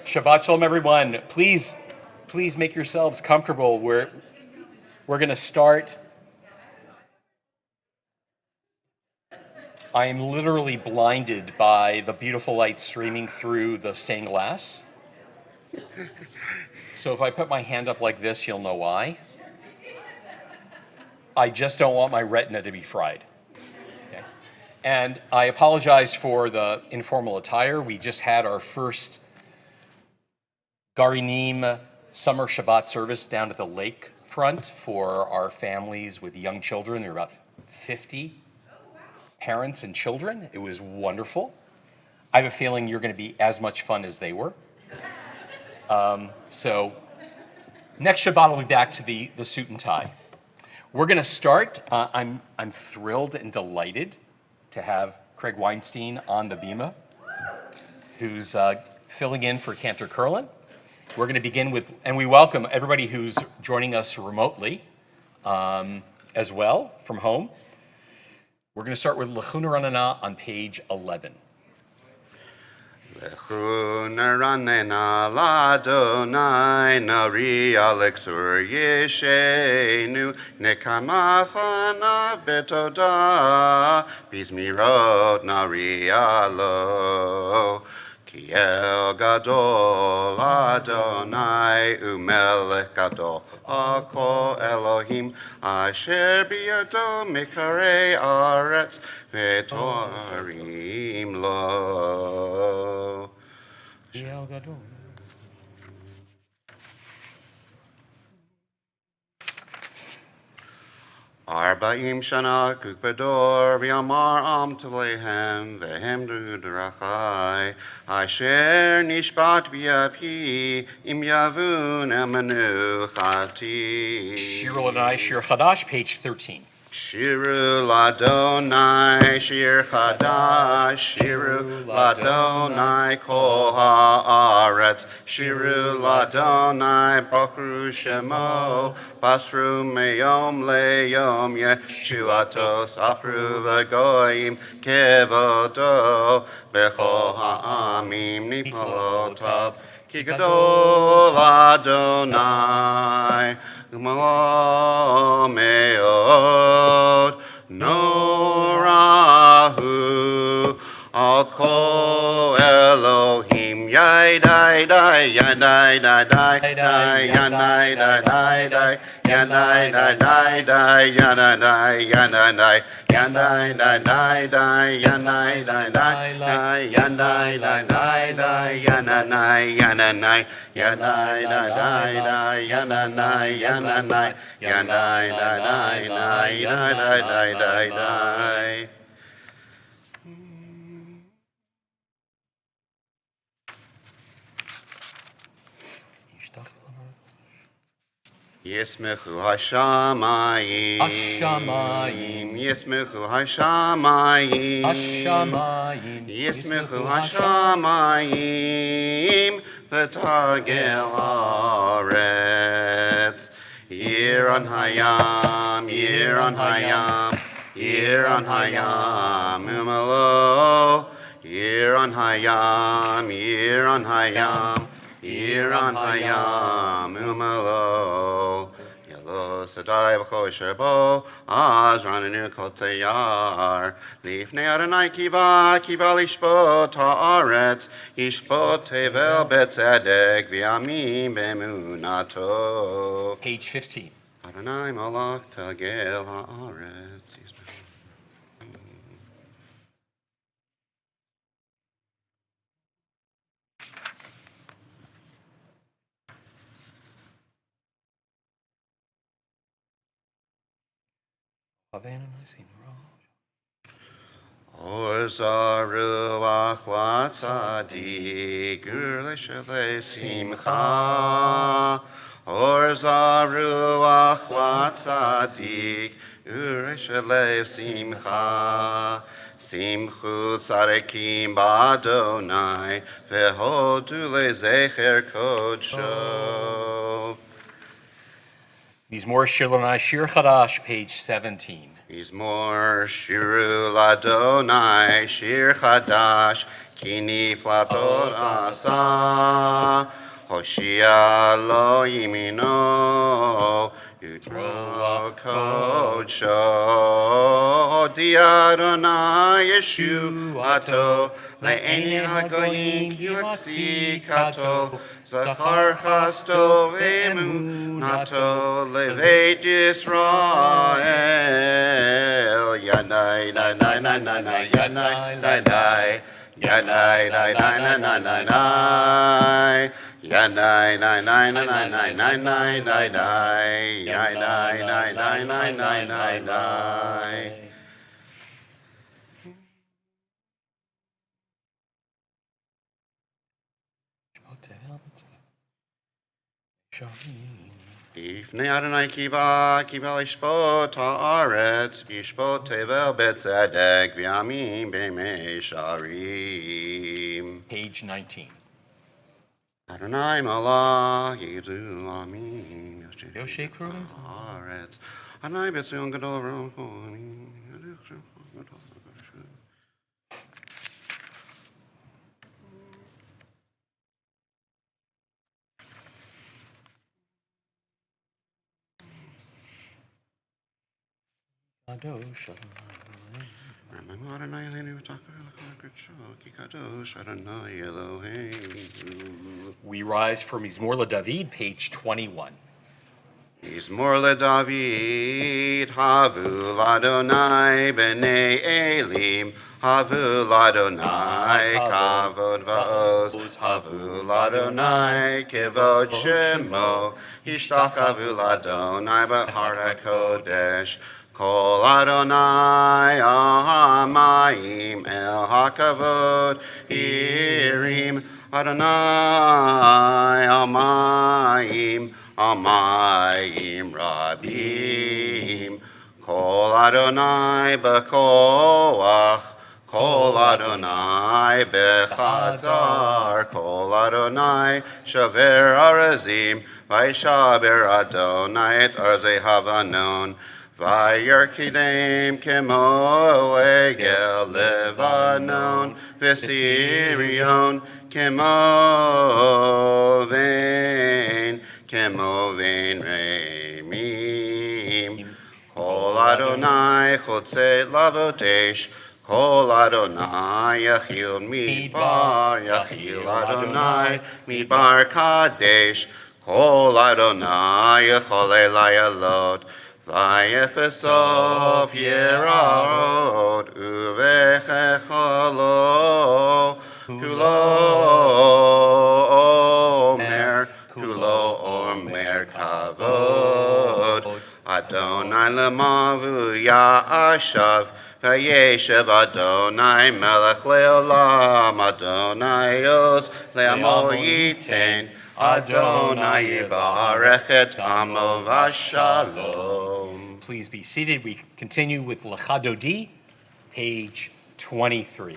Shabbat shalom, everyone. Please make yourselves comfortable. We're going to start. I am literally blinded by the beautiful light streaming through the stained glass. So if I put my hand up like this, you'll know why. I just don't want my retina to be fried. Okay? And I apologize for the informal attire. We just had our first Garinim summer Shabbat service down at the lakefront for our families with young children. There were about 50 parents and children. It was wonderful. I have a feeling you're going to be as much fun as they were. So next Shabbat I'll be back to the suit and tie. We're going to start. I'm thrilled and delighted to have Craig Weinstein on the bima, who's filling in for Cantor Curlin. We're going to begin with, and we welcome everybody who's joining us remotely as well from home. We're going to start with L'chuna Ranana on page 11. L'chuna Ranana l'Adonai nari alexur yeshenu nekama fana betoda bizmirot nari alo. Ki el gadol Adonai umelech gadol ako Elohim asher biyado mikarei aretz v'torim lo. Ki el gadol. Arba'im shana kukbedor v'yamar am tlehem v'hem drachai asher nishbat b'yapi im yavun emanu chati. Shir L'Adonai, Shir Chadash, page 13. Shiru l'Adonai, Shir Chadash, Shiru l'Adonai, Kol ha'aretz, Shiru l'Adonai, Baruch Shemo, Basru meyom leyom, Yeshuato, Safru v'goyim, Kevodo, Bechol ha'amim, Nipolotav, Ki gadol Adonai, Umalo meod norahu ako Elohim yadai dai yadai dai dai dai yadai dai dai dai yadai dai dai dai yadai dai yadai dai yadai dai dai dai yadai dai dai dai yadai dai dai dai yadai yadai Yanai dai dai dai yanai yanai yanai dai dai dai yanai dai dai dai. Yismechu hashamayim, Hashamayim, Yismechu hashamayim, Hashamayim, Yismechu hashamayim, v'tagel haaretz. Year on hayam, year on hayam, year on hayam, umalo. Year on hayam, year on hayam. Year on hayam umalo yelo sadai b'cho sherbo az ranenu kol tayar lifnei Adonai kiva lishpot haaretz yishpot tevel betzedek v'yamim b'emunato. Page 15. Adonai malach tagel haaretz. Or zaruach latzadik urleshele simcha. Or zaruach latzadik urleshele simcha. Simchu tzarekim b'Adonai vehodu lezecher kodsho. These more Shir L'Adonai, Shir Chadash, page 17. Mizmor shiru ladonai shir chadash ki niflatot asa Hoshia lo yimino Yitro kodsho Hodi Adonai Yeshuato Le'eni hagoyim kato Zachar chasto ve'emunato Leveit Yisrael Yanai nai nai nai nai nai Yanai nai nai Yanai nai nai nai nai nai nai Yanai nai nai nai nai nai nai nai nai nai Yanai nai nai nai nai nai nai Ifnei Adonai kiva ishpot haaretz yishpot tevel betzedek v'yamim b'mei sharim. Page 19. Adonai malach yidu amin. Yoshe Kruger. Haaretz. Adonai betzion gadol rochoni. We rise from Mizmor LeDavid, page 21. Mizmor LeDavid, Havu l'Adonai b'nei Elim, Havu l'Adonai kavod va'oz, Havu l'Adonai kevod shemo, Yishtachavu l'Adonai b'har HaKodesh, Kol Adonai ahamayim el hakavod irim Adonai amayim rabim Kol Adonai b'koach Kol Adonai b'chadar Kol Adonai shaver arazim Vaishaber Adonai et arzei havanon Vayarkidem kemo egel Levanon Vesirion kemo vein remim Kol Adonai chotze lavotesh Kol Adonai yachil Adonai midbar kadesh Kol Adonai yachole layalot Vayefesof yerarot uvechechalo kulo omer kavod Adonai lemavu ya'ashav Vayeshev Adonai melech leolam Adonai yos le'amo yiten Adonai yivarech et amo v'shalom. Please be seated. We continue with Lechadodi, page 23.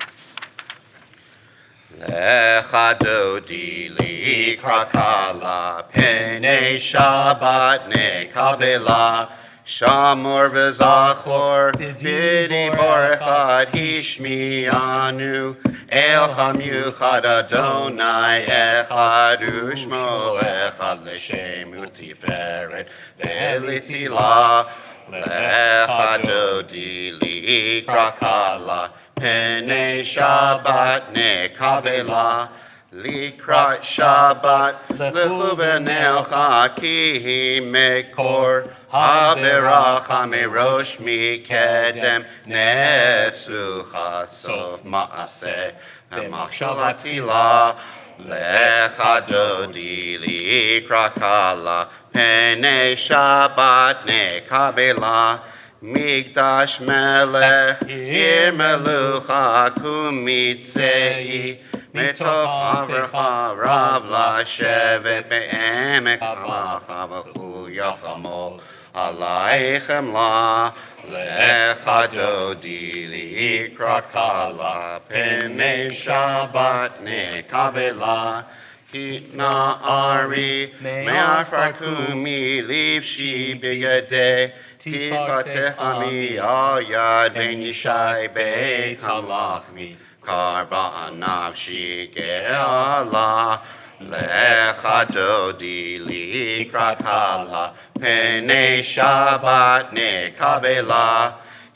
Lechadodi likrakala penei Shabbat nekabela Shamor v'zachlor b'didi borechad hishmianu El Hamyuchad Adonai Echad Ushmo Echad L'Shem Utiferet Ve'elitila Lechadodi likrakala Penei Shabbat nekabela Likrat Shabbat Lechu v'nelcha ki mekor Haberach hamerosh mikedem Nesucha sof ma'aseh V'machshavatila Lechadodi likrakala Penei Shabbat nekabela Migdash melech ir melucha kumitzei Mitoch avrecha rav lashevet be'emek halacha v'chu yachamol Aleichem la lechadodi likrat kala Penei Shabbat nekabela Kitna ari me'ar farkumi livshi bigadeh תפתח עמי היד בין ישי בית הלחמי קרבה נפשי גאלה לך דודי לקראת כלה פני שבת נקבלה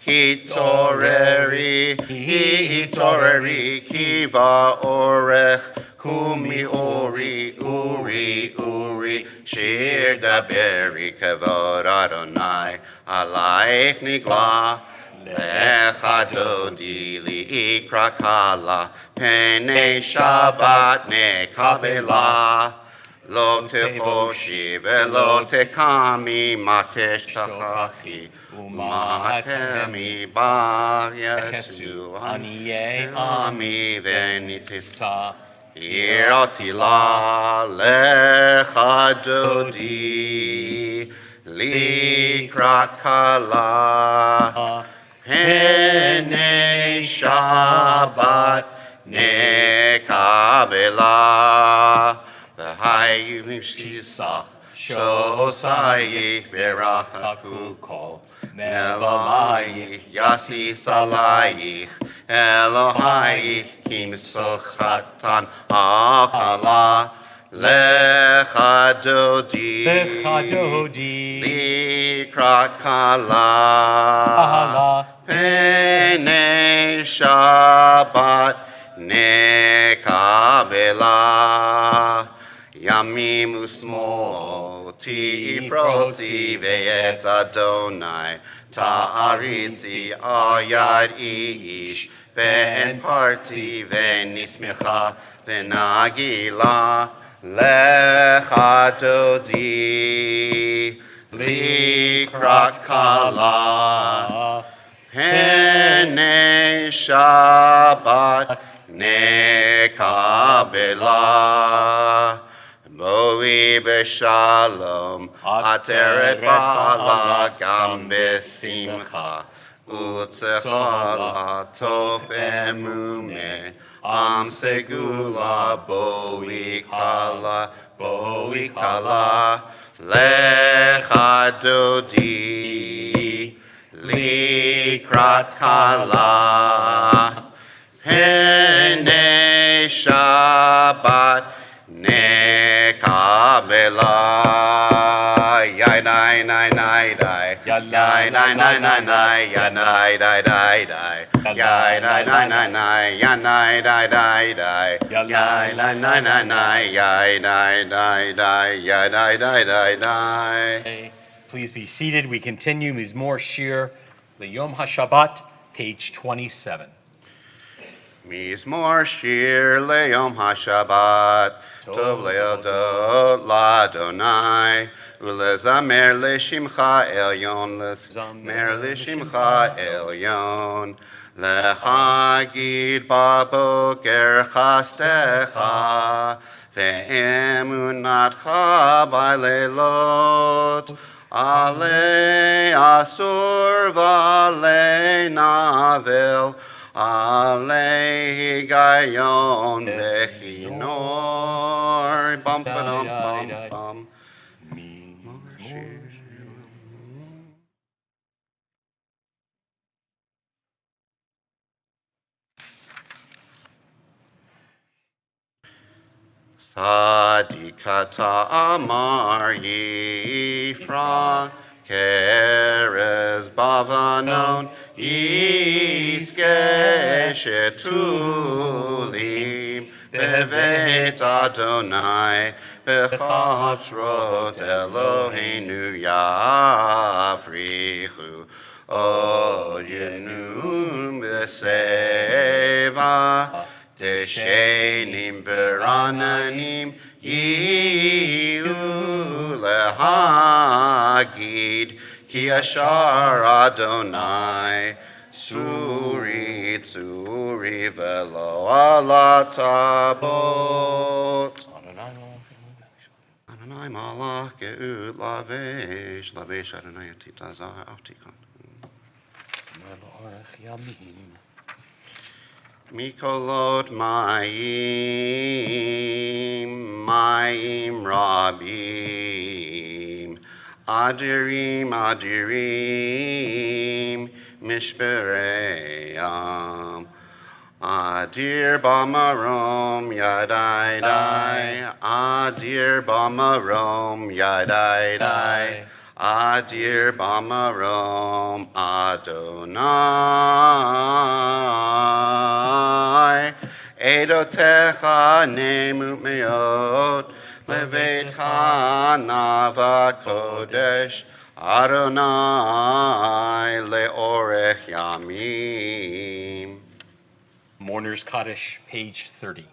התעוררי כי באורך קומי אורי שיר דברי כבוד אדוני עלייך נגלה לך דודי לקרא כלה פני שבת נקבלה לא תבושי ולא תקמי מה תשכחי ומה תמי בה יסו עניי עמי וניטפתה יראתי לה לך דודי לקראת כלה פני שבת נקבלה והיו שיסה שוסייך ורחקו כל נבלייך יסיס עלייך אלוהייך כי משוש חתן הקלה לך דודי לקראת כלה פני שבת נקבלה ימים ושמאל תפרוצי ואת אדוני תעריצי יד איש ואין פרצי ונשמחה ונגילה לך דודי לקראת כלה פני שבת נקבלה בואי בשלום עטרת בעלה גם בשמחה וצהלה טוב אמונה עם סגולה בואי כלה לך דודי לקראת כלה פני שבת נקבלה יאי ניי ניי ניי די יאי ניי ניי ניי ניי יא ניי די די די יאי ניי ניי ניי ניי יא ניי די די די יאי ניי ניי ניי ניי יאי ניי די די יא ניי די די די. Please be seated. We continue Mizmor Shir Leyom HaShabbat, page 27. מזמור שיר ליום השבת טוב להודות לאדוני ולזמר לשמך עליון לזמר לשמך עליון להגיד בבוקר חסדך ואמונתך בלילות עלי אסור ועלי נבל עלי היגיון וכינור בם בם בם בם Sadikata amar yifra keres bavanon iskeshetulim bevet Adonai bechatzrot Eloheinu yafrichu od yenum beseva Teshenim berananim yiu lehagid ki ashar Adonai tsuri tsuri velo alatabot Adonai malach geut lavesh lavesh Adonai atitazah aftikon Mikolot Mayim Rabim Adirim, adirim, mishpeream. Adir bamarom, yadai dai. Adir bamarom, yadai dai. Adir bamarom, Adonai. Edotecha nemut meot. Leveitcha nava kodesh, Adonai leorech yamim. Mourner's Kaddish, page 30.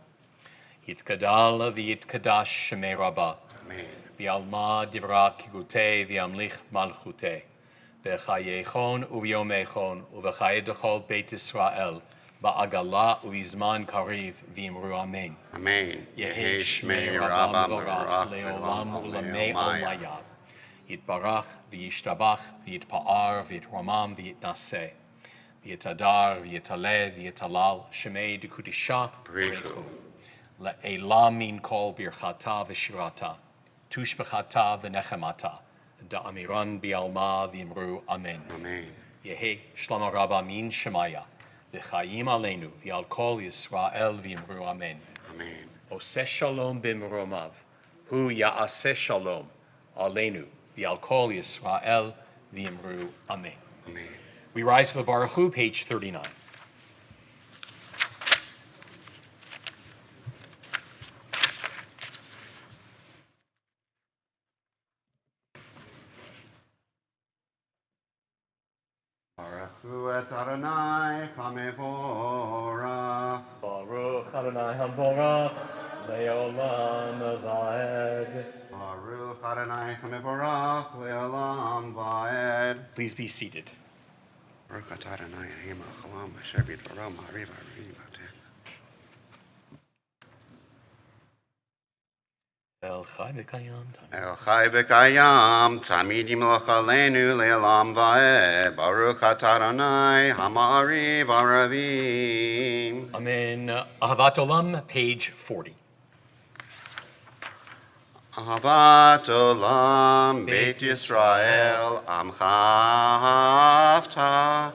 Yitkadal v'yitkadash shemei rabba. Amen. V'alma divra kigute v'amlich malchute. B'chayechon u'vyomechon u'v'chayedechol beit Israel. Ba'agala u'izman kariv v'imru amen. Amen. Yehi shmei rabba mevorach le'olam u'lamei olmaya. Yitbarach v'yishtabach v'yitpa'ar v'yitramam v'yitnaseh. V'yitadar v'yitaleh v'yitalal shemei dekudisha brechu. Le'elam min kol birchata v'shirata. Tushbechata v'nechemata. Da'amiran bi'alma v'imru amen. Amen. Yehi shlama rabba min shemaya. V'chayim aleinu v'al kol Yisrael v'imru amen. Amen. Oseh shalom b'mromav. Hu ya'aseh shalom aleinu v'al kol Yisrael v'imru amen. Amen. We rise for the Baruch Hu, page 39. Baruch hu et Adonai chamevorach. Baruch Adonai HaMorach, Le'olam Va'ed. Baruch Adonai chamevorach le'olam va'ed. Please be seated. Baruch atah Adonai Elohim ha'olam asher b'dvaro ma'ariv ha'ariv ateh. El Chai V'Kayam. El chai v'kayam, tamid yimloch aleinu le'olam va'ed. Baruch atah Adonai ha'ma'ariv ha'aravim. Amen. Ahavat Olam, page 40. Ahavat olam Beit Yisrael amcha avta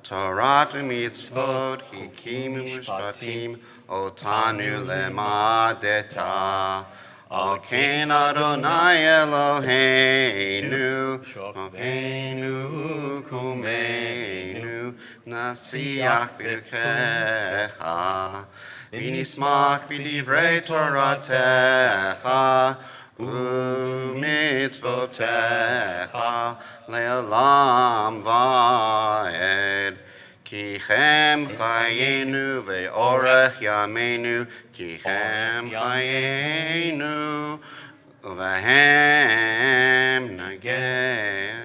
Torah u'mitzvot hikim u'mishpatim otanu lemadeta Al ken Adonai Eloheinu Shokvenu kumeinu Nasiach birkecha V'nismach b'divrei Toratecha u'mitzvotecha le'olam va'ed. Ki chem chayenu ve'orech yameinu, ki chem chayenu u'vehem nageh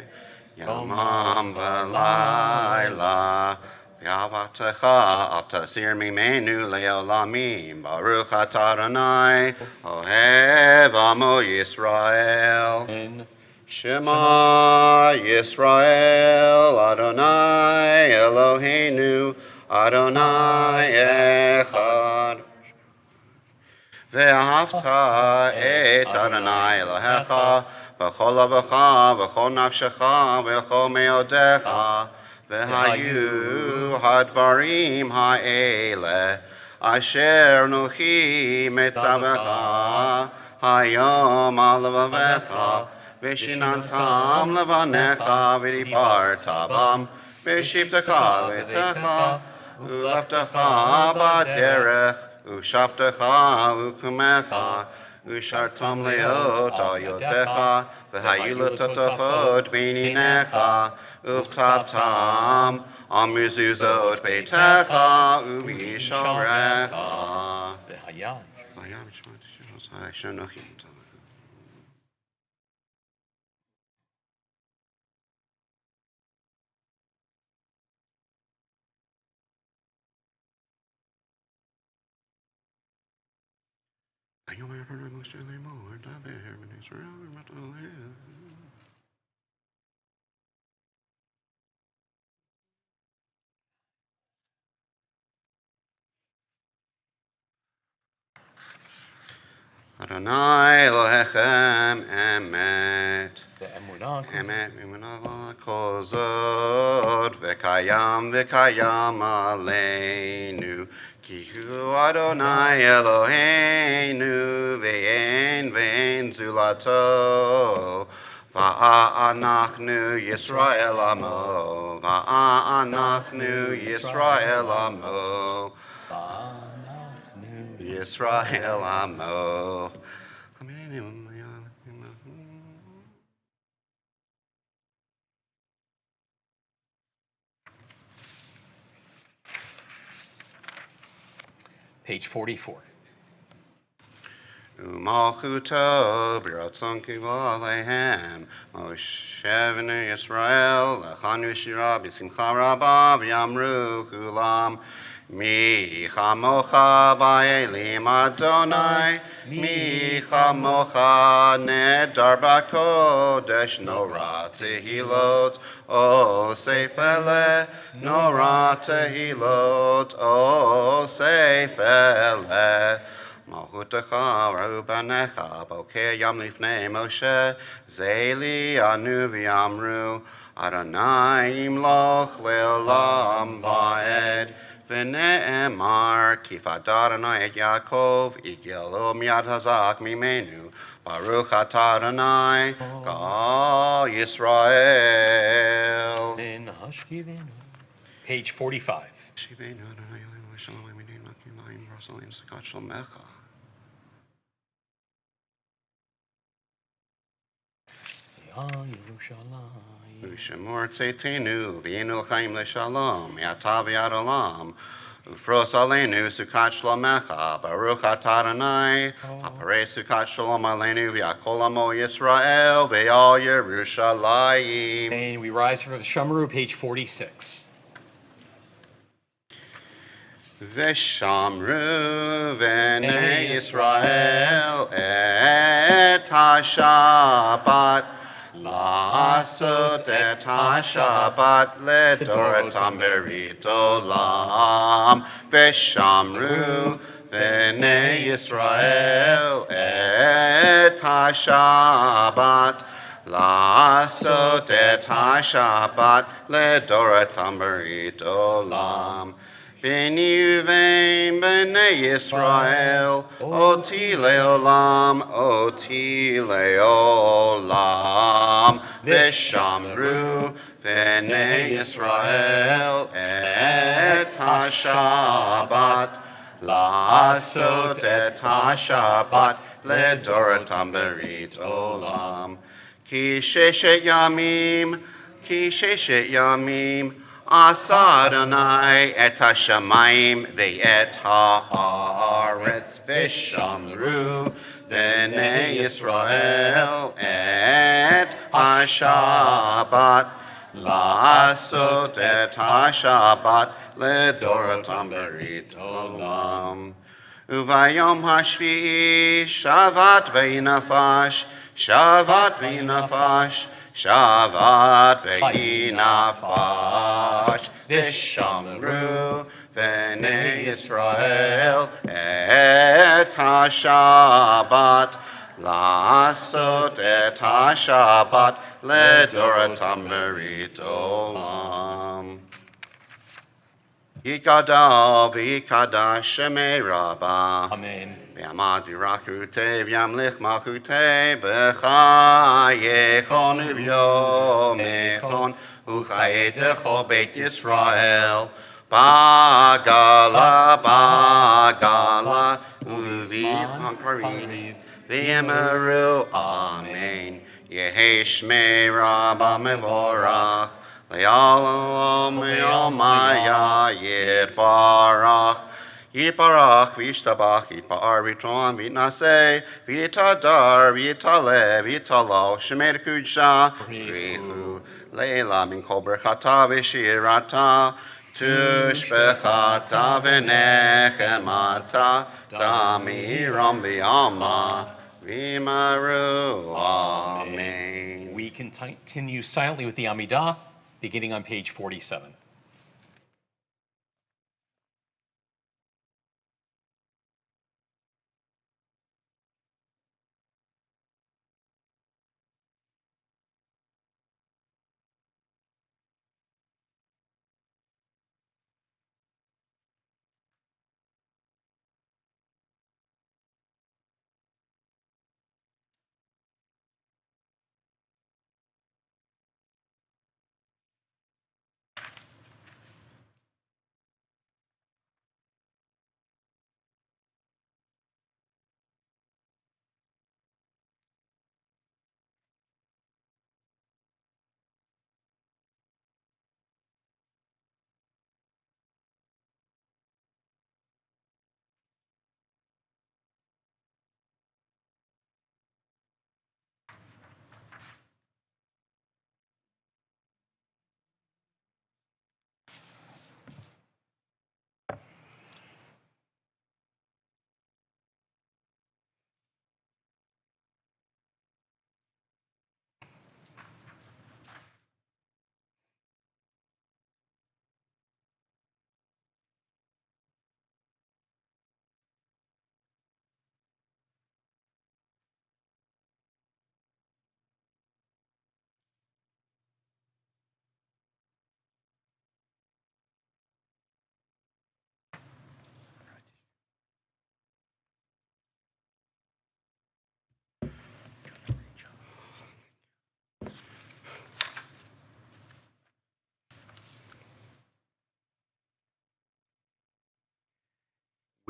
yamam v'layla. V'avatecha al tasir mimenu le'olamim. Baruch atah Adonai ohev amo Yisrael. Amen. Shema Yisrael, Adonai Eloheinu, Adonai Echad. Ve'ahavta et Adonai Elohecha, v'chol levacha, v'chol nafshecha, v'chol meodecha, v'hayu hadvarim ha'ele, asher nuchi metzavecha, hayom al levavecha, Vishinantam levanecha v'dibarta bam v'shivtecha v'techa u'leftecha b'derech u'shavtecha u'kumecha u'shartam leot al yodecha v'hayu l'totofot b'ninecha u'chtabtam al mezuzot beitecha u'visharecha. V'haya. Adonai Elohechem emet. Ve'emunah באמת ממנו כל זאת, וקיים עלינו. כי הוא אדוני אלוהינו, ואין זולתו. ואנחנו ישראל עמו, ואנחנו ישראל עמו, ישראל עמו. Page 44. ומלכותו ברצון קיבלה עליהם, משה בני ישראל, לחנו שירה בשמחה רבה, ויאמרו כולם, מי כמוך באלים אדוני, מי כמוך נדר בקודש, נורא תהילות, אוסף אלה, נורא תהילות, אוסף אלה. מלכותך ראו בניך, בוקר ים לפני משה, זה לי ענו ויאמרו, אדוני ימלוך לעולם ועד. ונאמר, כי פדה אדוני את יעקב, יגאלו מיד חזק ממנו, ברוך אתה אדוני, גאל ישראל. Page 45. ושמור צאתנו, והיינו לחיים לשלום, מעתה ועד עולם. ופרוס עלינו סוכת שלומך, ברוך אתה אדוני, הפרס סוכת שלום עלינו, והכל עמו ישראל, ועל ירושלים. And we rise for the Shamaru, page 46. ושמרו בני ישראל את השבת, לעשות את השבת לדורתם ברית עולם. ושמרו בני ישראל את השבת, לעשות את השבת לדורתם ברית עולם. בני ובן בני ישראל, אותי לעולם, אותי לעולם. ושמרו בני ישראל את השבת, לעשות את השבת לדורתם ברית עולם. כי ששת ימים, עשה אדוני את השמיים ואת הארץ, ושמרו בני ישראל את השבת, לעשות את השבת לדורתם ברית עולם. וביום השביעי שבת וינפש, שבת וינפש, שבת וינפש. ושמרו בני ישראל את השבת, לעשות את השבת לדורתם ברית עולם. יקדל ויקדש שמי רבה, Amen. ויעמד ברכותי וימליך מלכותי בחייכון וביומכון, וחיי דכל בית ישראל בגלה ובזמן קריב, ויאמרו אמן. יהי שמי רבה מבורך, לעולם ועולמיה יתברך. יתברך וישתבח, יתפאר ויתרום ויתנשא, ויתהדר ויתעלה ויתהלל, שמי לקודשה בריחו לעילה מן כל ברכתה ושירתה, תושבחתה ונחמתה, תמירם בעלמא, ויאמרו אמן. We continue silently with the Amidah, beginning on page 47.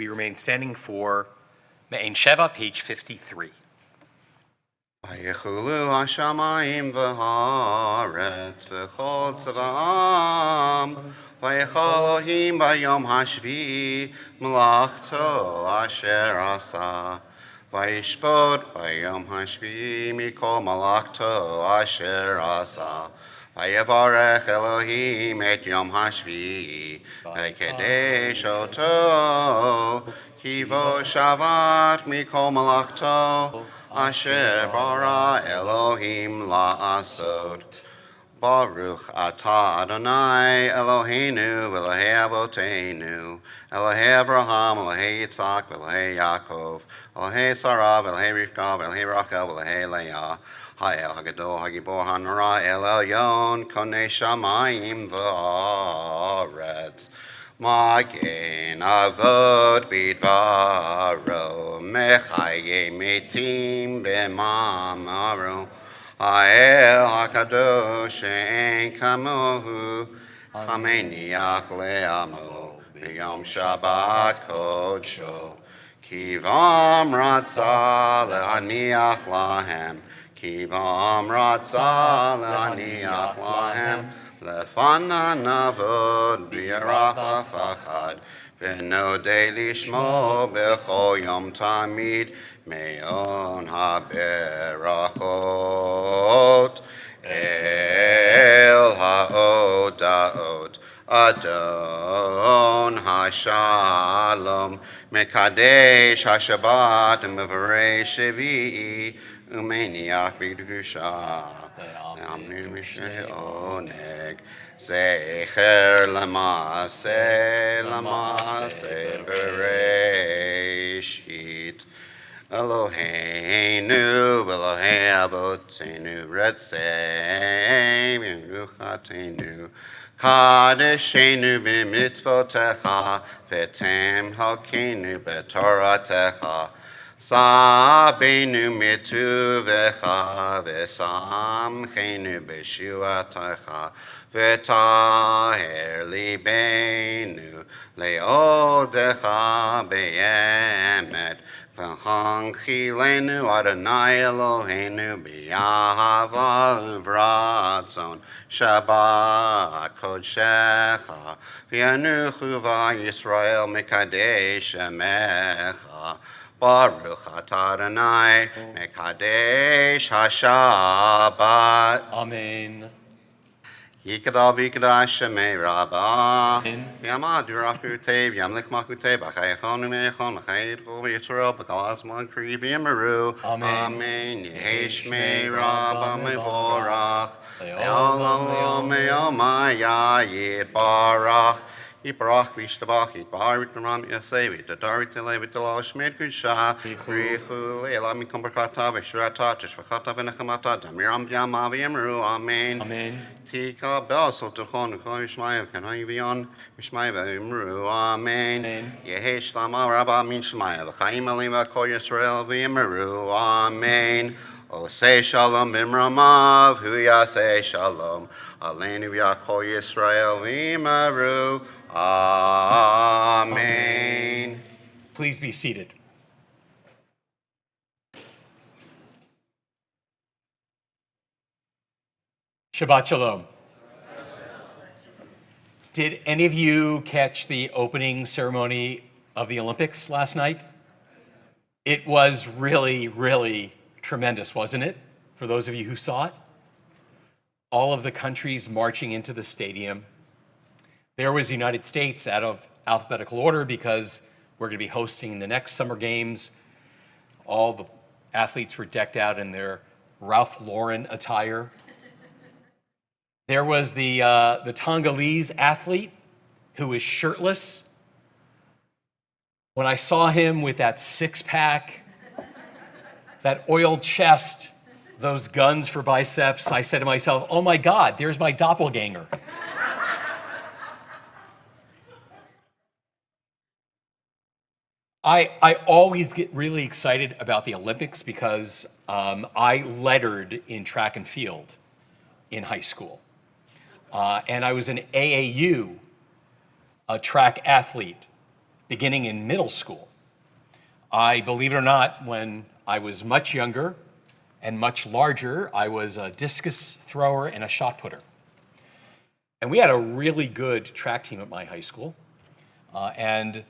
We remain standing for Ma'ain Sheva, page 53. ויחולו השמיים והארץ וכל צבאם ויכל אלוהים ביום השביעי מלאכתו אשר עשה וישפוט ביום השביעי מכל מלאכתו אשר עשה ויברך אלוהים את יום השביעי ויקדש אותו כי בו שבת מכל מלאכתו אשר ברא אלוהים לעשות. ברוך אתה אדוני אלוהינו ואלוהי אבותינו, אלוהי אברהם, אלוהי יצחק ואלוהי יעקב, אלוהי שרה ואלוהי רבקה ואלוהי רחל ואלוהי לאה, האל הגדול הגיבור הנורא אל עליון קונה שמיים וארץ. מגן אבות בדברו, מחיי מתים במאמרו, האל הקדוש שאין כמוהו, המניח לעמו ביום שבת קודשו. כי בם רצה להניח להם, כי בם רצה להניח להם, לפניו נעבוד בירח אף אחד, ונודה לשמו בכל יום תמיד, מעון הברכות אל ההודעות. אדון השלום, מקדש השבת ומברש שביעי, ומניח בקדושה. לאמנים משעונג, זכר למעשה, למעשה בראשית. אלוהינו ואלוהי אבותינו, רצה מנוחתנו, קדשנו במצוותיך, ותמלכנו בתורתך. סבנו מטובך ושמחנו בישועתך, וטהר ליבנו לעודך באמת, והנחילנו אדוני אלוהינו באהבה וברצון שבת קודשך, וינוחו בישראל מקדש שמך. ברוך אתה אדוני מקדש השבת. Amen. יקדש ויקדש שמי רבה. Amen. ויעמד רחותי וימלך מלכותי בחייכון ומייכון וחיי כל בישראל בכל הזמן קריא ויאמרו אמן. יהי שמי רבה מבורך לעולם ליומיה יתברך. יתברך וישתבח, יתברך ותרומם יעשה, ויתדר ותלה ותלה שמד קדושה, בריחו לעילה מקום ברכתה ושורתה, תשבחתה ונחמתה, דמירם בימה ויאמרו אמן. Amen. תקבל סולתכון וכל ישמעיה וכנעי ויון ישמעיה ויאמרו אמן. יהי שלמה רבה מן שמעיה וחיים עלים וכל ישראל ויאמרו אמן. עושה שלום במרמיו, הוא יעשה שלום עלינו ועל כל ישראל ויאמרו Amen. Please be seated. Shabbat Shalom. Did any of you catch the opening ceremony of the Olympics last night? It was really, really tremendous, wasn't it? For those of you who saw it? All of the countries marching into the stadium. There was the United States out of alphabetical order because we're going to be hosting the next Summer Games. All the athletes were decked out in their Ralph Lauren attire. There was the Tongolese athlete who was shirtless. When I saw him with that six-pack, that oiled chest, those guns for biceps, I said to myself, oh my God, there's my doppelganger. I always get really excited about the Olympics because I lettered in track and field in high school. And I was an AAU, a track athlete beginning in middle school. I, believe it or not, when I was much younger and much larger, I was a discus thrower and a shot putter. And we had a really good track team at my high school. And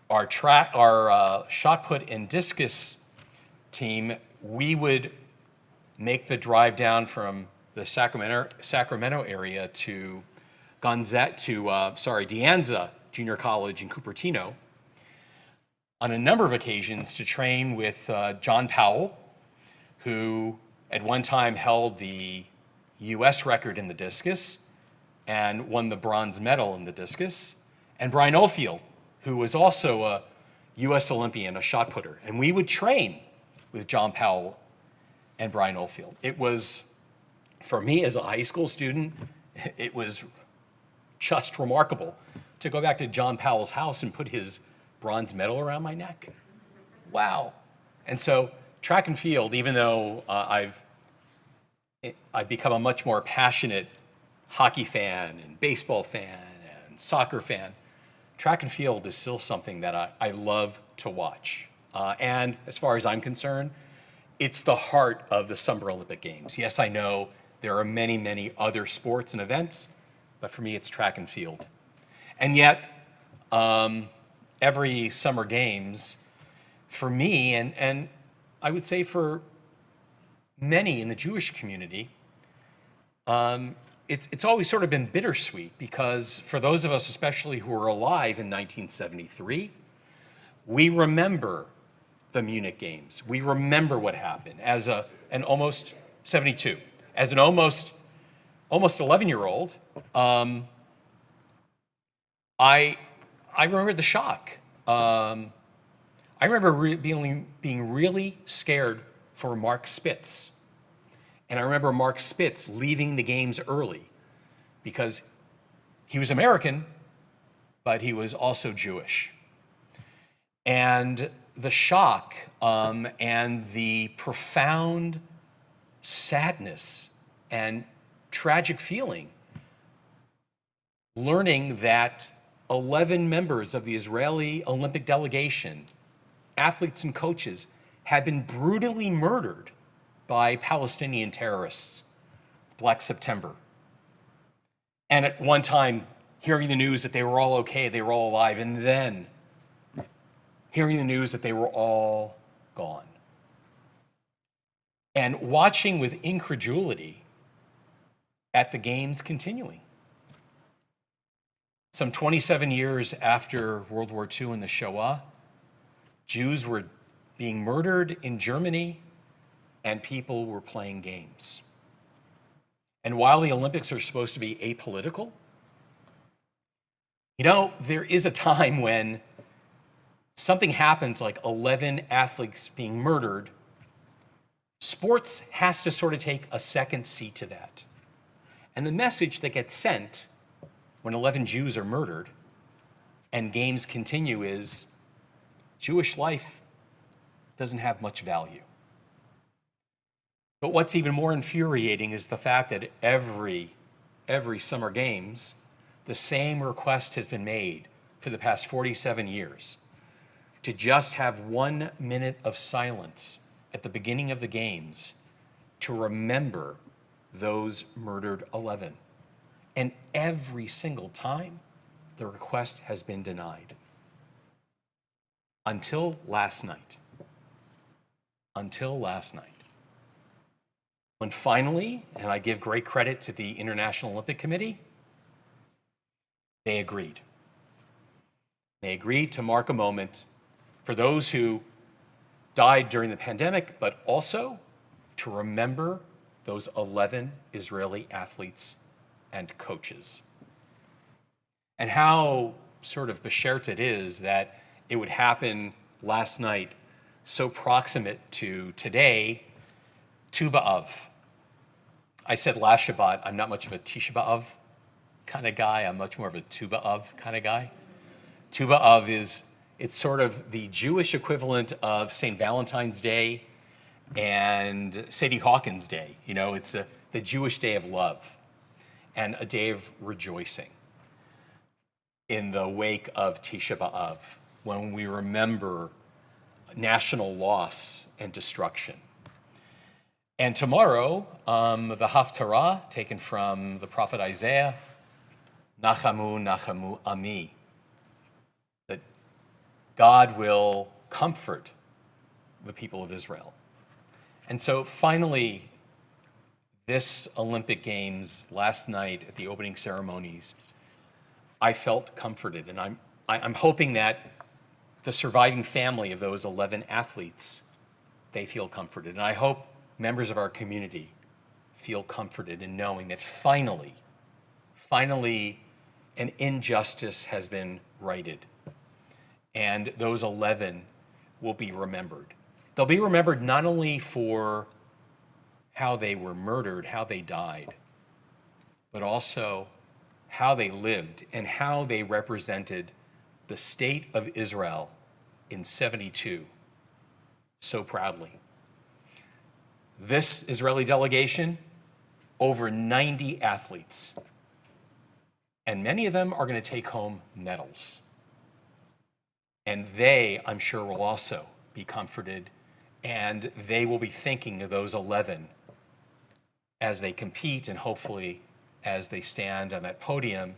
our shot put and discus team, we would make the drive down from the Sacramento area to De Anza Junior College in Cupertino on a number of occasions to train with John Powell, who at one time held the U.S. record in the discus and won the bronze medal in the discus, and Brian Oldfield, who was also a U.S. Olympian, a shot putter. And we would train with John Powell and Brian Oldfield. It was, for me as a high school student, it was just remarkable to go back to John Powell's house and put his bronze medal around my neck. Wow. And so track and field, even though I've become a much more passionate hockey fan and baseball fan and soccer fan, track and field is still something that I love to watch. And as far as I'm concerned, it's the heart of the Summer Olympic Games. Yes, I know there are many, many other sports and events, but for me, it's track and field. And yet, every Summer Games, for me, and I would say for many in the Jewish community, it's always sort of been bittersweet, because for those of us, especially who were alive in 1973, we remember the Munich Games. We remember what happened as an almost 72, as an almost 11-year-old. I remember the shock. I remember being really scared for Mark Spitz. And I remember Mark Spitz leaving the games early because he was American, but he was also Jewish. And the shock and the profound sadness and tragic feeling, learning that 11 members of the Israeli Olympic delegation, athletes and coaches, had been brutally murdered by Palestinian terrorists, Black September. And at one time, hearing the news that they were all okay, they were all alive, and then hearing the news that they were all gone. And watching with incredulity at the games continuing. Some 27 years after World War II and the Shoah, Jews were being murdered in Germany, and people were playing games. And while the Olympics are supposed to be apolitical, there is a time when something happens like 11 athletes being murdered, sports has to sort of take a second seat to that. And the message that gets sent when 11 Jews are murdered and games continue is Jewish life doesn't have much value. But what's even more infuriating is the fact that every Summer Games, the same request has been made for the past 47 years to just have 1 minute of silence at the beginning of the games to remember those murdered 11. And every single time, the request has been denied. Until last night. Until last night. When finally, and I give great credit to the International Olympic Committee, they agreed. They agreed to mark a moment for those who died during the pandemic, but also to remember those 11 Israeli athletes and coaches. And how sort of beshert it is that it would happen last night, so proximate to today, Tu B'Av. I said last Shabbat, I'm not much of a Tisha B'Av kind of guy. I'm much more of a Tu B'Av kind of guy. Tu B'Av it's sort of the Jewish equivalent of St. Valentine's Day and Sadie Hawkins Day. It's the Jewish day of love and a day of rejoicing. in the wake of Tisha B'Av, when we remember national loss and destruction. And tomorrow, the Haftarah, taken from the prophet Isaiah, Nachamu, Nachamu, Ami, that God will comfort the people of Israel. And so finally, this Olympic Games last night at the opening ceremonies, I felt comforted, and I'm hoping that the surviving family of those 11 athletes, they feel comforted. And I hope members of our community feel comforted in knowing that finally, an injustice has been righted. And those 11 will be remembered. They'll be remembered not only for how they were murdered, how they died, but also how they lived and how they represented the state of Israel in 72 so proudly. This Israeli delegation, over 90 athletes, and many of them are going to take home medals. And they, I'm sure, will also be comforted, and they will be thinking of those 11 as they compete and hopefully as they stand on that podium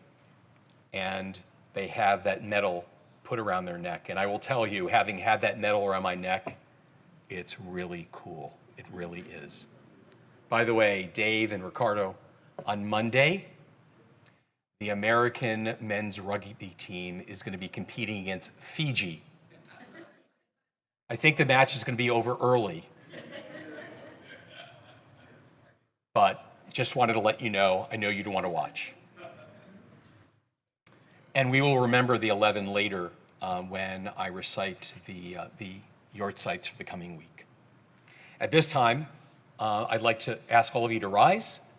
and they have that medal put around their neck. And I will tell you, having had that medal around my neck, it's really cool. It really is. By the way, Dave and Ricardo, on Monday, the American men's rugby team is going to be competing against Fiji. I think the match is going to be over early. But just wanted to let you know, I know you'd want to watch. And we will remember the 11 later when I recite the Yortzites for the coming week. At this time, I'd like to ask all of you to rise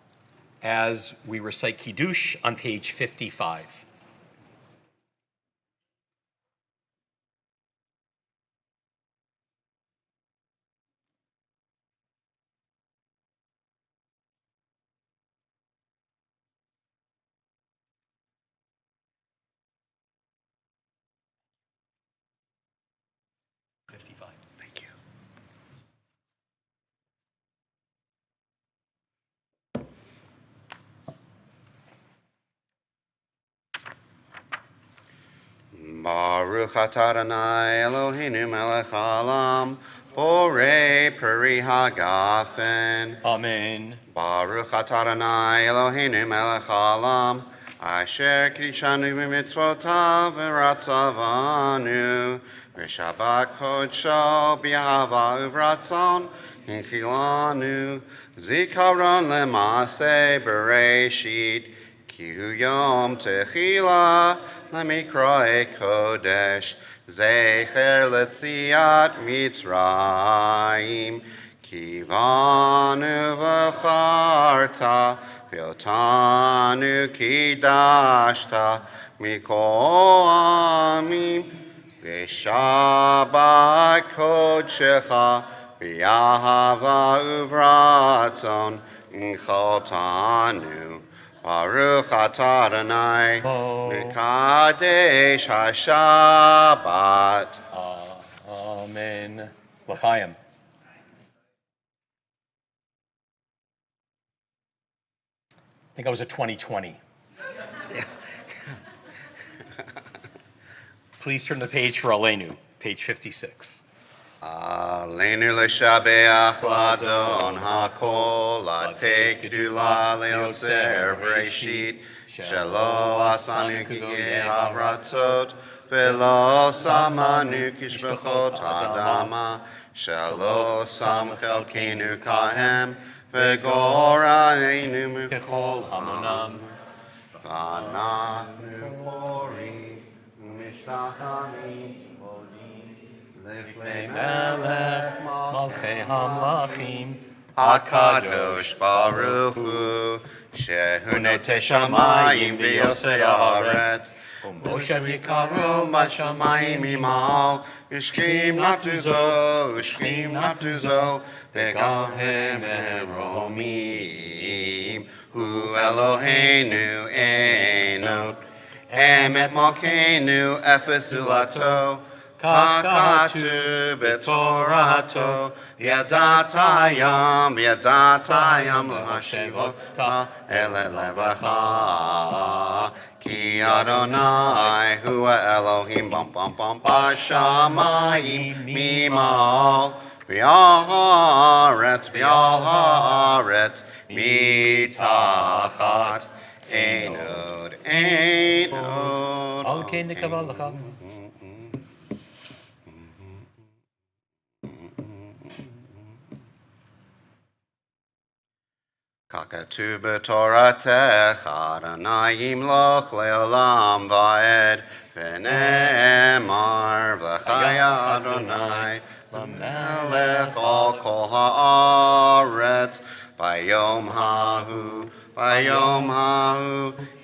as we recite Kiddush on page 55. Thank you. Baruch atah Adonai Eloheinu melech haolam, borei peri hagafen. Amen. Baruch atah Adonai Eloheinu melech haolam, asher kiddushanu b'mitzvotav v'ratzavanu, v'shabbat kodsho b'ahava uvratzon hinchilanu, zikaron lema'aseh bereshit, ki hu yom techila למקראי קודש, זכר ליציאת מצרים, כי בנו בחרת, ואותנו קידשת מכל העמים, ושבת קודשך, באהבה וברצון, הנחלתנו. Baruch atah Adonai, Mekadesh HaShabbat. Amen. L'chaim. I think I was a 2020. Please turn the page for Aleinu, page 56. Aleinu l'shabeach l'adon hakol, l'atei gedula leotzer b'reshit, shelo asanu k'goyei ha'ratzot, v'lo samanu k'shbechot ha'adama, shelo sam chelkeinu kahem, v'goraneinu m'chol hamonam. V'anachnu korim u'mishtachamim לפני מלך מלכי המלכים הקדוש ברוך הוא שהוא נוטה שמיים ויוצר הארץ ומשה יקרו בשמיים ממעל ושכינה נטוזו ושכינה נטוזו וגם הם מרומים הוא אלוהינו אינו Emet Malkeinu Efesulato, Kakatu Betorato, Yadатayam Lahashevota, Elelevacha, Ki Adonai, Hua Elohim, Bam Bam Bam, Bashamayim, Mimal, V'Aharetz, Mitachat, Enod. Al kein nekavalacha. Kakatu b'toratech Adonai yimloch leolam va'ed v'ne'emar v'chaya Adonai l'melech al kol ha'aretz v'yom ha'hu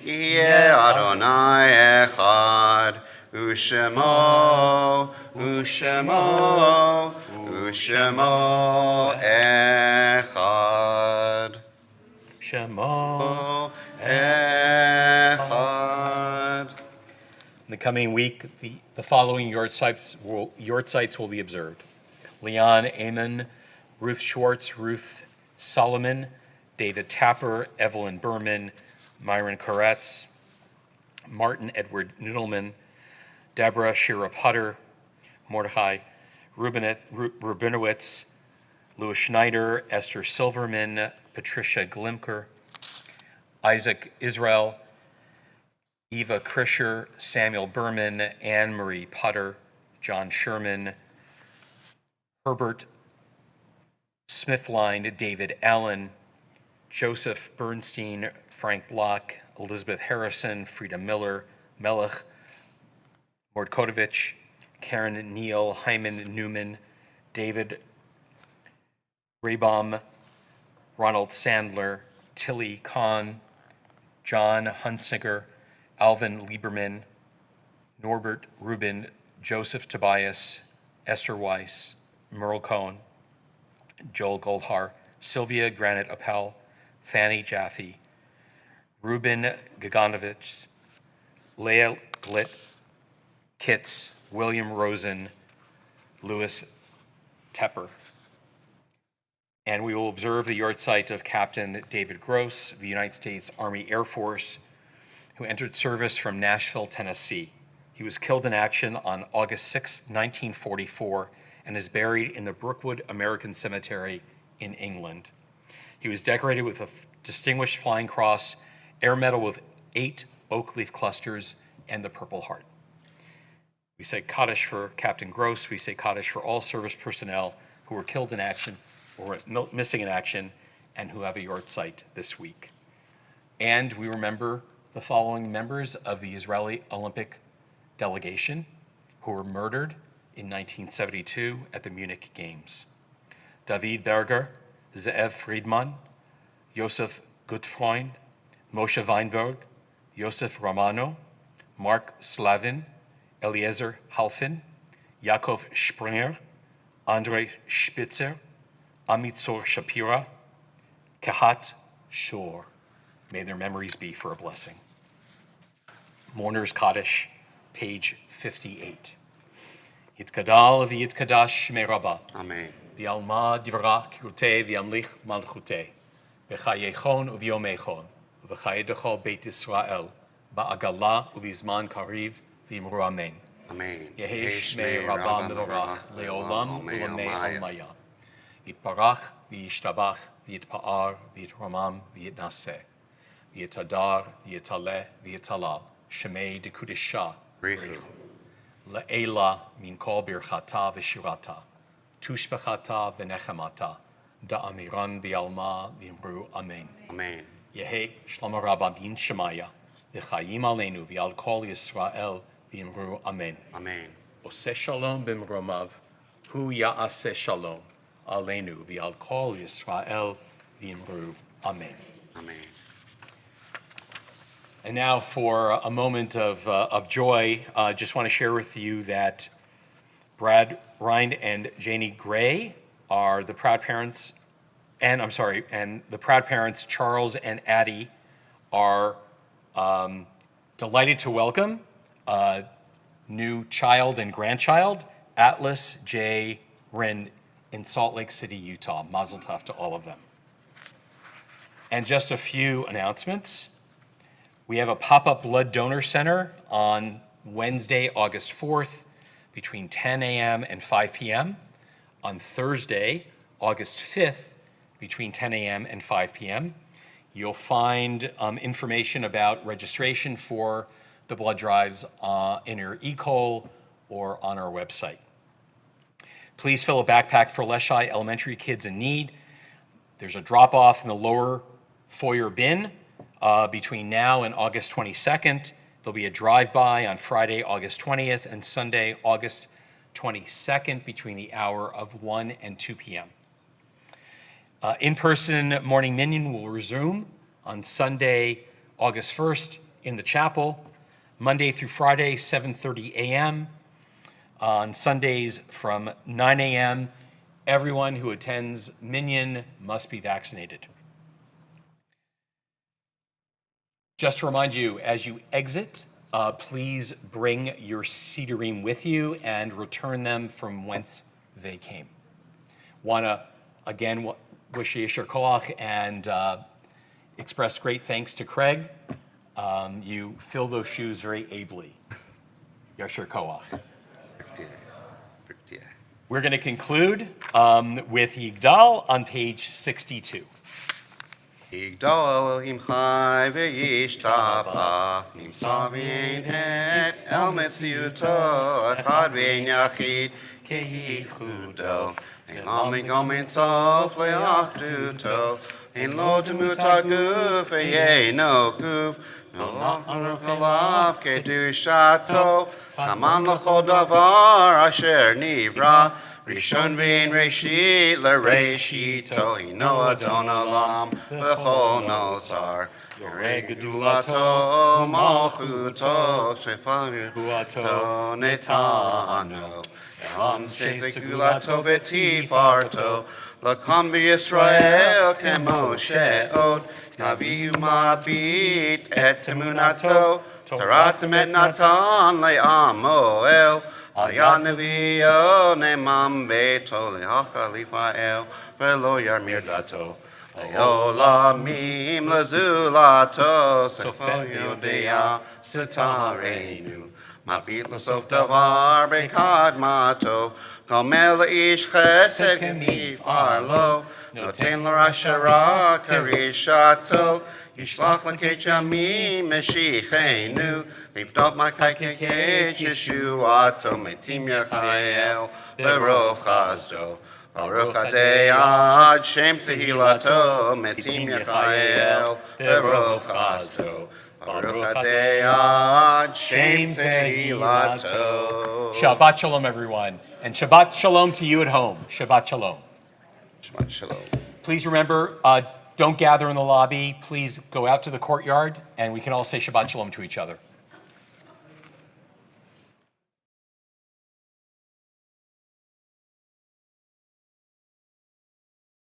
yeh Adonai echad Ushemo echad Shema. Echad. In the coming week, the following yahrzeits will be observed. Leon Amon, Ruth Schwartz, Ruth Solomon, David Tapper, Evelyn Berman, Myron Koretz, Martin Edward Nudelman, Deborah Shira Putter, Mordechai Rubinowitz, Louis Schneider, Esther Silverman, Patricia Glimker, Isaac Israel, Eva Krischer, Samuel Berman, Anne Marie Putter, John Sherman, Herbert Smithline, David Allen, Joseph Bernstein, Frank Block, Elizabeth Harrison, Frida Miller, Melech Mordkovich, Karen Neal, Hyman Newman, David Raybaum, Ronald Sandler, Tilly Kahn, John Hunsinger, Alvin Lieberman, Norbert Rubin, Joseph Tobias, Esther Weiss, Merle Cohen, Joel Goldhar, Sylvia Granite Appel, Fanny Jaffe, Ruben Gaganovich, Leah Glitt, Kitts, William Rosen, Louis Tepper. And we will observe the yahrzeit of Captain David Gross of the United States Army Air Force, who entered service from Nashville, Tennessee. He was killed in action on August 6, 1944, and is buried in the Brookwood American Cemetery in England. He was decorated with a Distinguished Flying Cross, Air Medal with 8 oak leaf clusters, and the Purple Heart. We say Kaddish for Captain Gross. We say Kaddish for all service personnel who were killed in action or missing in action and who have a yahrzeit this week. And we remember the following members of the Israeli Olympic delegation who were murdered in 1972 at the Munich Games. David Berger, Zeev Friedman, Josef Gutfreund, Moshe Weinberg, Yosef Romano, Mark Slavin, Eliezer Halfin, Yaakov Springer, Andrei Spitzer, Amitzor Shapira, Kahat Shor. May their memories be for a blessing. Mourner's Kaddish, page 58. Yitkadal v'yitkadash shmei Rabbah. Amen. V'alma divrach kirutei v'yamlich malchutei. V'chayechon u'v'yomechon. V'chayedechol Beit Yisrael. Ba'agala u'v'zman kariv v'imru amen. Amen. Yehi shmei Rabbah mevorach le'olam u'lamei almaya. Yitparach v'yishtabach v'yitpa'ar v'yitromam v'yitnaseh. V'yitadar v'yitaleh v'yitalal. Shemei dekudisha rechu. Le'ela min kol birchata v'shirata. Tushbechata v'nechemata. Da'amiran bi'alma v'imru amen. Amen. Yehi shlomo Rabba bin Shemaya. V'chayim aleinu v'al kol Yisrael v'imru amen. Amen. Oseh shalom b'mromav. Hu ya'aseh shalom. Aleinu v'al kol Yisrael v'imru amen. Amen. And now for a moment of joy, just want to share with you that Brad Rind and Janie Gray are the proud parents, and the proud parents, Charles and Addie, are Delighted to welcome a new child and grandchild, Atlas J. Rin in Salt Lake City, Utah. Mazel tov to all of them. And just a few announcements. We have a pop-up blood donor center on Wednesday, August 4th, between 10 a.m. and 5 p.m. On Thursday, August 5th, between 10 a.m. and 5 p.m. You'll find information about registration for the blood drives in your e-call or on our website. Please fill a backpack for Leshai elementary kids in need. There's a drop-off in the lower foyer bin between now and August 22nd. There'll be a drive-by on Friday, August 20th, and Sunday, August 22nd, between the hour of 1 and 2 p.m. In-person morning minyan will resume on Sunday, August 1st in the chapel, Monday through Friday, 7:30 a.m., on Sundays from 9 a.m. Everyone who attends minyan must be vaccinated. Just to remind you, as you exit, please bring your sidurim with you and return them from whence they came. Want to, again, wish Yasher Koach and express great thanks to Craig. You fill those shoes very ably. Yasher Koach. We're going to conclude with Yigdal on page 62. Yigdal Elohim Chai v'yishtabach Nimsa v'yinhet el metziuto Echad v'yin yachid keyichudo Ein lamig omen sof le'achduto Ein lo demut ha'guf v'yeino guf No la'aruch alav kedushato Haman l'chol davar asher nivra Rishon v'in reshit l'reshito Hino Adon Olam v'chol nosar Yoreh gedulato malchuto Shefaruto netano Elam shefegulato v'tifarto L'kam b'Yisrael k'Moshe od Naviu ma'abit et emunato Taratem et natan le'amoel Aliyah Nevi'o ne'mam beto le'hacha lifael Ve'lo yarmir dato Le'olamim le'zulato Sefo yodea setarenu Mabit l'sof davar bekadmato Gomel le'ish chesed k'mif'ar lo Noten l'rashara karishato Yishlach l'ket shamim meshichenu Liftot makayket Yeshuato Metim Yechael Berov Chazdo Baruch Adei Ad Shem Tehilato Metim Yechael Berov Chazdo Baruch Adei Ad Shem Tehilato. Shabbat Shalom, everyone. And Shabbat Shalom to you at home. Shabbat Shalom. Shabbat Shalom. Please remember, don't gather in the lobby. Please go out to the courtyard, and we can all say Shabbat Shalom to each other.